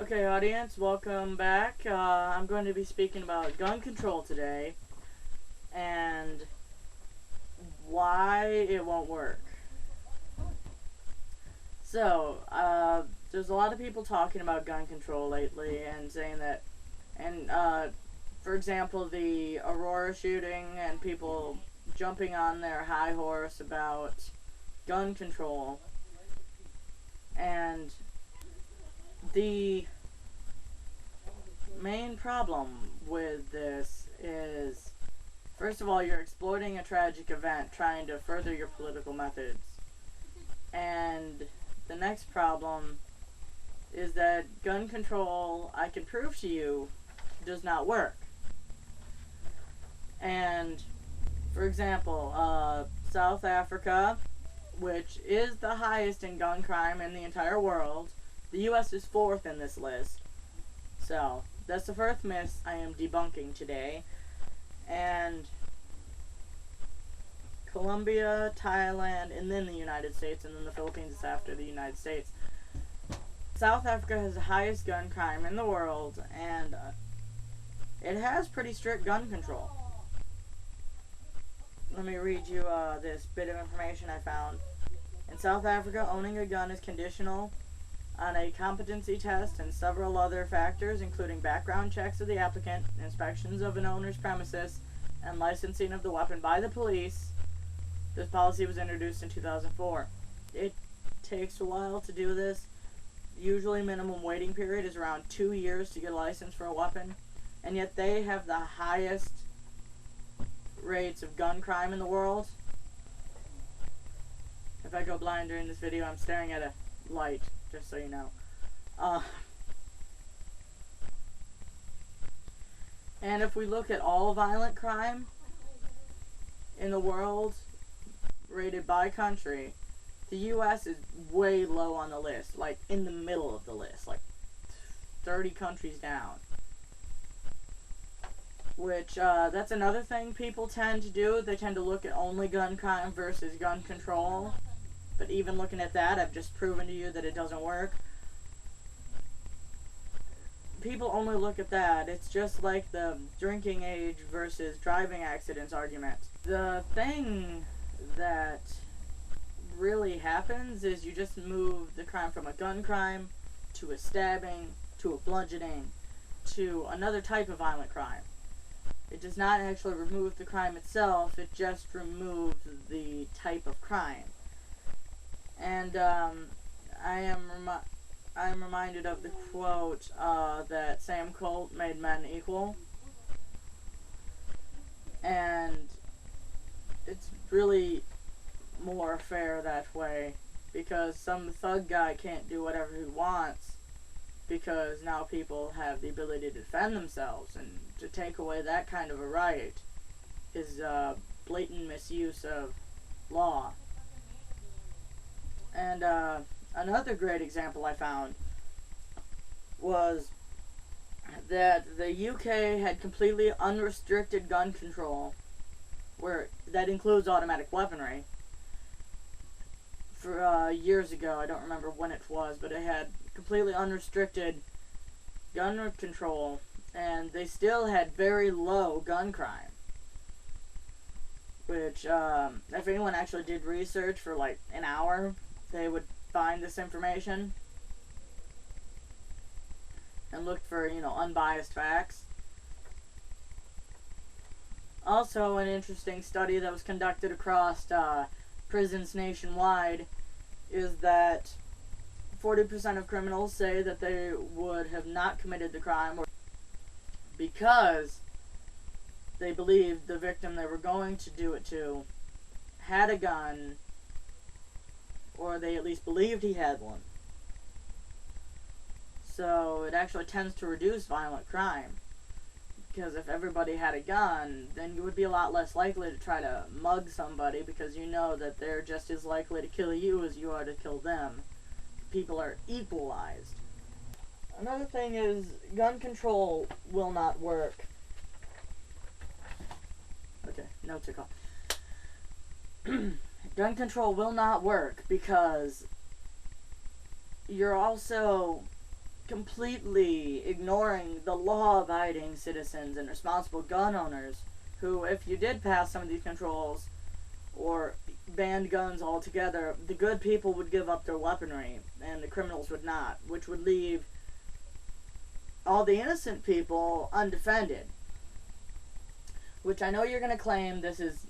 Okay, audience, welcome back. I'm going to be speaking about gun control today and why it won't work. So, there's a lot of people talking about gun control lately and saying that, for example, the Aurora shooting and people jumping on their high horse about gun control. And the main problem with this is, first of all, you're exploiting a tragic event trying to further your political methods. And the next problem is that gun control, I can prove to you, does not work. And, for example, South Africa, which is the highest in gun crime in the entire world, the US is 4th in this list. So, that's the first myth I am debunking today. And Colombia, Thailand, and then the United States, and then the Philippines is after the United States. South Africa has the highest gun crime in the world, and it has pretty strict gun control. Let me read you this bit of information I found. In South Africa, owning a gun is conditional on a competency test and several other factors, including background checks of the applicant, inspections of an owner's premises, and licensing of the weapon by the police. This policy was introduced in 2004. It takes a while to do this. Usually minimum waiting period is around 2 years to get a license for a weapon, and yet they have the highest rates of gun crime in the world. If I go blind during this video, I'm staring at a light, just so you know. And if we look at all violent crime in the world, rated by country, the US is way low on the list, like in the middle of the list, like 30 countries down. Which, that's another thing people tend to do. They tend to look at only gun crime versus gun control. But even looking at that, I've just proven to you that it doesn't work. People only look at that. It's just like the drinking age versus driving accidents argument. The thing that really happens is you just move the crime from a gun crime to a stabbing to a bludgeoning to another type of violent crime. It does not actually remove the crime itself, it just removes the type of crime. And I am reminded of the quote that Sam Colt made men equal. And it's really more fair that way, because some thug guy can't do whatever he wants because now people have the ability to defend themselves, and to take away that kind of a right is blatant misuse of law. And another great example I found was that the UK had completely unrestricted gun control, where that includes automatic weaponry, for years ago. I don't remember when it was, but it had completely unrestricted gun control, and they still had very low gun crime. Which, if anyone actually did research for like an hour, they would find this information and look for, unbiased facts. Also, an interesting study that was conducted across prisons nationwide is that 40% of criminals say that they would have not committed the crime because they believed the victim they were going to do it to had a gun, or they at least believed he had one. So it actually tends to reduce violent crime, because if everybody had a gun, then you would be a lot less likely to try to mug somebody, because you know that they're just as likely to kill you as you are to kill them. People are equalized. Another thing is, gun control will not work. Okay, notes are gone. Gun control will not work because you're also completely ignoring the law-abiding citizens and responsible gun owners who, if you did pass some of these controls or banned guns altogether, the good people would give up their weaponry and the criminals would not, which would leave all the innocent people undefended. Which I know you're going to claim this is,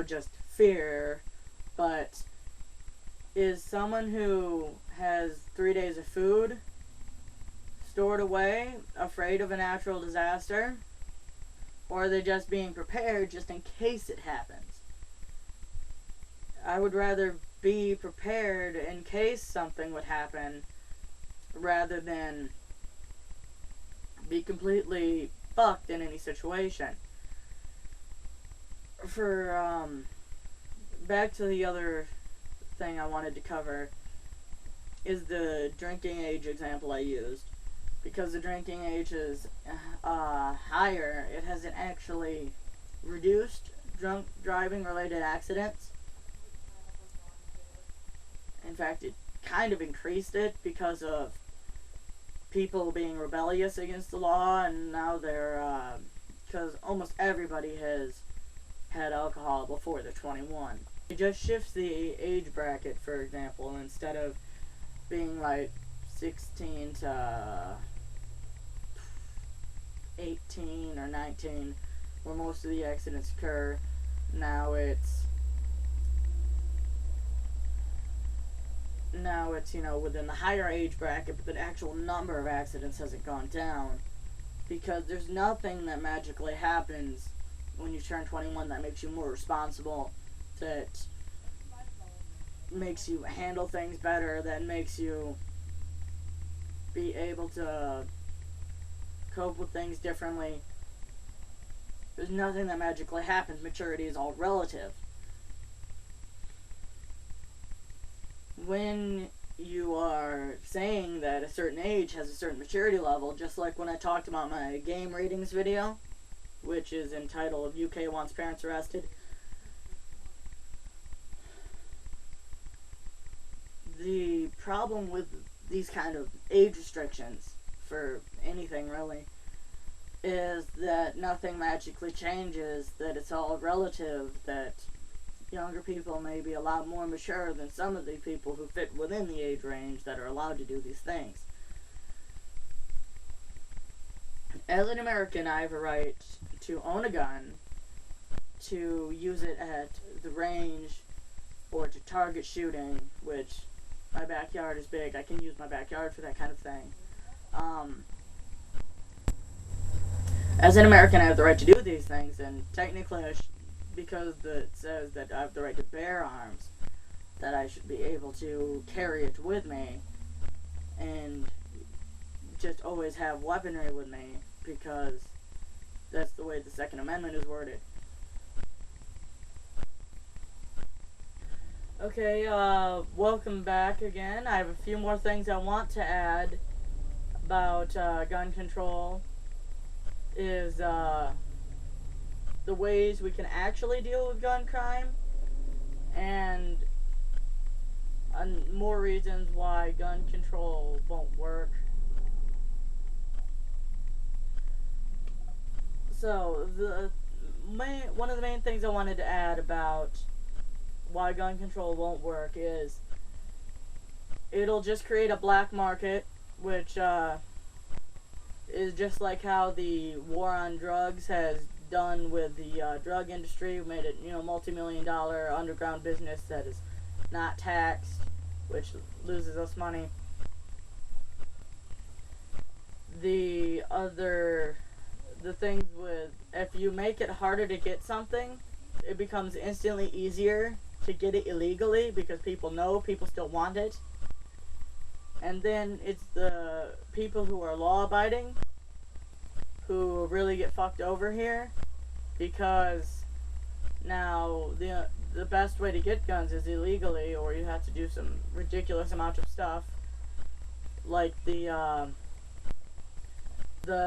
just fear, but is someone who has 3 days of food stored away afraid of a natural disaster? Or are they just being prepared just in case it happens? I would rather be prepared in case something would happen rather than be completely fucked in any situation. Back to the other thing I wanted to cover is the drinking age example I used. Because the drinking age is higher, it hasn't actually reduced drunk driving related accidents. In fact, it kind of increased it because of people being rebellious against the law, and now they're, because almost everybody has had alcohol before they're 21. It just shifts the age bracket, for example, instead of being like 16 to 18 or 19, where most of the accidents occur. Now it's within the higher age bracket, but the actual number of accidents hasn't gone down, because there's nothing that magically happens when you turn 21 that makes you more responsible, that makes you handle things better, that makes you be able to cope with things differently. There's nothing that magically happens. Maturity is all relative. When you are saying that a certain age has a certain maturity level, just like when I talked about my game ratings video, which is entitled UK Wants Parents Arrested, the problem with these kind of age restrictions for anything really is that nothing magically changes, that it's all relative, that younger people may be a lot more mature than some of the people who fit within the age range that are allowed to do these things. As an American, I have a right to own a gun, to use it at the range, or to target shooting, which my backyard is big. I can use my backyard for that kind of thing. As an American, I have the right to do these things, and technically, because it says that I have the right to bear arms, that I should be able to carry it with me, and just always have weaponry with me, because that's the way the Second Amendment is worded. Okay, welcome back again. I have a few more things I want to add about gun control. Is the ways we can actually deal with gun crime, and more reasons why gun control won't work. So one of the main things I wanted to add about why gun control won't work is it'll just create a black market, which is just like how the war on drugs has done with the drug industry, made it, multi-million-dollar underground business that is not taxed, which loses us money. The things with, if you make it harder to get something, it becomes instantly easier to get it illegally, because people know people still want it. And then it's the people who are law-abiding who really get fucked over here, because now the best way to get guns is illegally, or you have to do some ridiculous amount of stuff, like the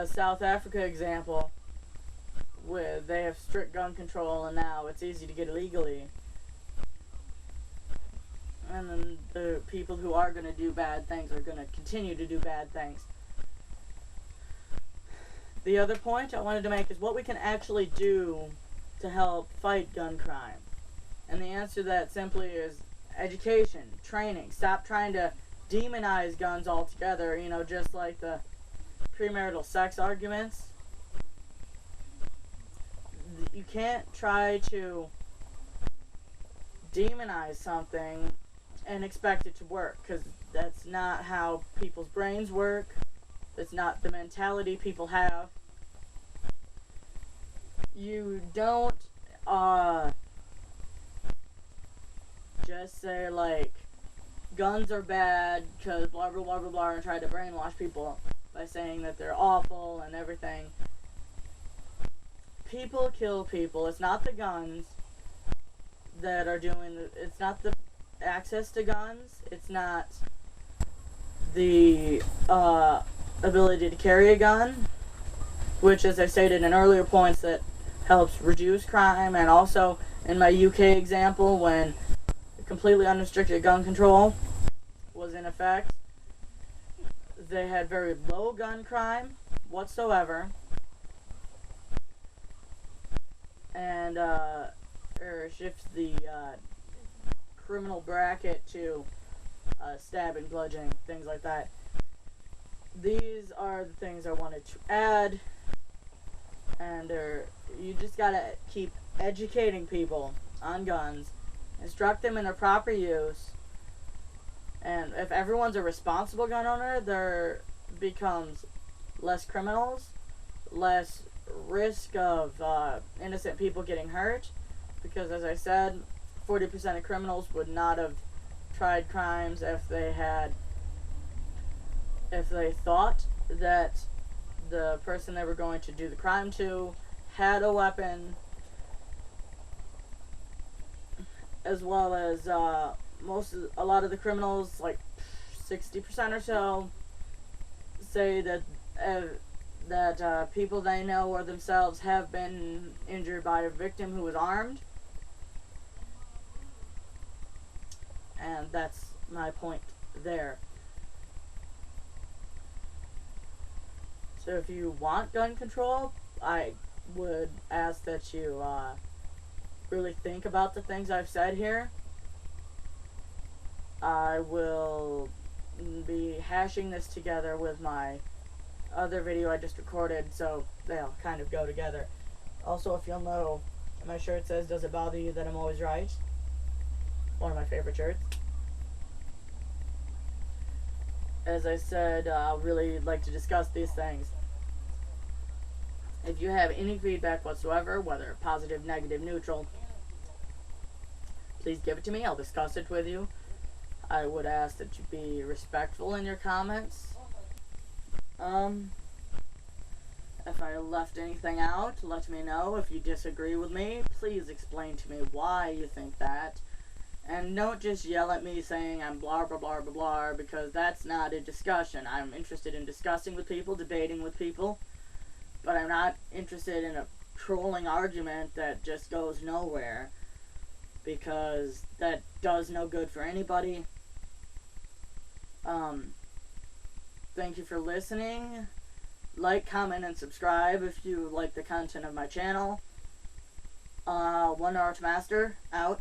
South Africa example, where they have strict gun control and now it's easy to get illegally. And then the people who are going to do bad things are going to continue to do bad things. The other point I wanted to make is what we can actually do to help fight gun crime. And the answer to that simply is education, training. Stop trying to demonize guns altogether, you know, just like the premarital sex arguments. You can't try to demonize something and expect it to work, because that's not how people's brains work. It's not the mentality people have. You don't just say like guns are bad because blah blah blah blah blah and try to brainwash people by saying that they're awful and everything. People kill people. It's not the guns that are doing. It's not the access to guns. It's not the ability to carry a gun, which, as I stated in earlier points, that helps reduce crime. And also in my UK example, when completely unrestricted gun control was in effect, they had very low gun crime whatsoever, and shifts the criminal bracket to stabbing, bludgeoning, things like that. These are the things I wanted to add, and you just gotta keep educating people on guns, instruct them in their proper use, and if everyone's a responsible gun owner, there becomes less criminals, less risk of innocent people getting hurt, because as I said, 40% of criminals would not have tried crimes if they thought that the person they were going to do the crime to had a weapon, as well as a lot of the criminals, like 60% or so, say that people they know or themselves have been injured by a victim who was armed. And that's my point there. So if you want gun control, I would ask that you really think about the things I've said here. I will be hashing this together with my other video I just recorded, so they'll kind of go together. Also, if you'll know, my shirt says, "Does it bother you that I'm always right?" One of my favorite shirts. As I said, I'll really like to discuss these things. If you have any feedback whatsoever, whether positive, negative, neutral, please give it to me. I'll discuss it with you. I would ask that you be respectful in your comments. If I left anything out, let me know. If you disagree with me, please explain to me why you think that. And don't just yell at me saying I'm blah blah blah blah blah, because that's not a discussion. I'm interested in discussing with people, debating with people, but I'm not interested in a trolling argument that just goes nowhere, because that does no good for anybody. Thank you for listening. Like, comment, and subscribe if you like the content of my channel. 1 Hour to Master, out.